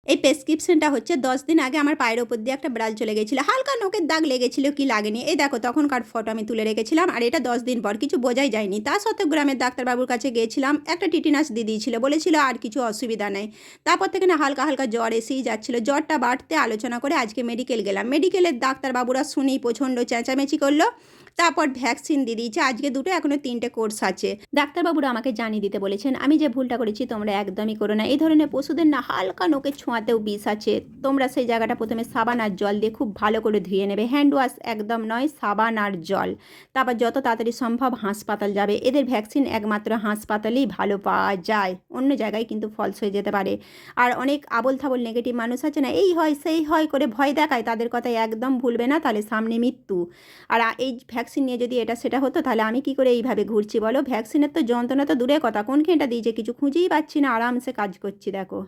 এই প্রেসক্রিপশনটা হচ্ছে 10 দিন আগে আমার পায়ের ওপর দিয়ে একটা বিড়াল চলে গেছিলো, হালকা নোকের দাগ লেগেছিল, কি লাগেনি, এই দেখো তখনকার ফটো আমি তুলে রেখেছিলাম। আর এটা 10 দিন পর, কিছু বোঝাই যায়নি। তা সত্ত্বেও গ্রামের ডাক্তারবাবুর কাছে গিয়েছিলাম, একটা টিটিনাস দিয়ে দিয়েছিল, বলেছিল আর কিছু অসুবিধা নেই। তারপর থেকে না হালকা হালকা জ্বর এসেই যাচ্ছিলো। জ্বরটা বাড়তে আলোচনা করে আজকে মেডিকেল গেলাম। মেডিকেলের ডাক্তারবাবুরা শুনেই প্রচণ্ড চেঁচামেচি করলো। তারপর ভ্যাকসিন দিয়ে দিয়েছে, আজকে 2টো, এখনও 3টে কোর্স আছে। ডাক্তারবাবুরা আমাকে জানিয়ে দিতে বলেছেন আমি যে ভুলটা করেছি তোমরা একদমই করো না। এই ধরনের পশুদের না হালকা নোকের ছোঁয়াতেও বিষ আছে। তোমরা সেই জায়গাটা প্রথমে সাবান আর জল দিয়ে খুব ভালো করে ধুয়ে নেবে, হ্যান্ড ওয়াশ একদম নয়, সাবান আর জল। তারপর যত তাড়াতাড়ি সম্ভব হাসপাতাল যাবে। এদের ভ্যাকসিন একমাত্র হাসপাতালেই ভালো পাওয়া যায়, অন্য জায়গায় কিন্তু ফলস হয়ে যেতে পারে। আর অনেক আবল থাবল নেগেটিভ মানুষ আছে না, এই হয় সেই হয় করে ভয় দেখায়, তাদের কথায় একদম ভুলবে না, তাহলে সামনে মৃত্যু। আর এই ভ্যাকসিন নিয়ে যদি এটা সেটা হতো তাহলে আমি কি করে এইভাবে ঘুরছি বলো। ভ্যাকসিনের তো যন্ত্রণা তো দূরের কথা, কোনখানটা দিয়েছে কিছু খুঁজেই পাচ্ছি না, আরামসে কাজ করছি দেখো।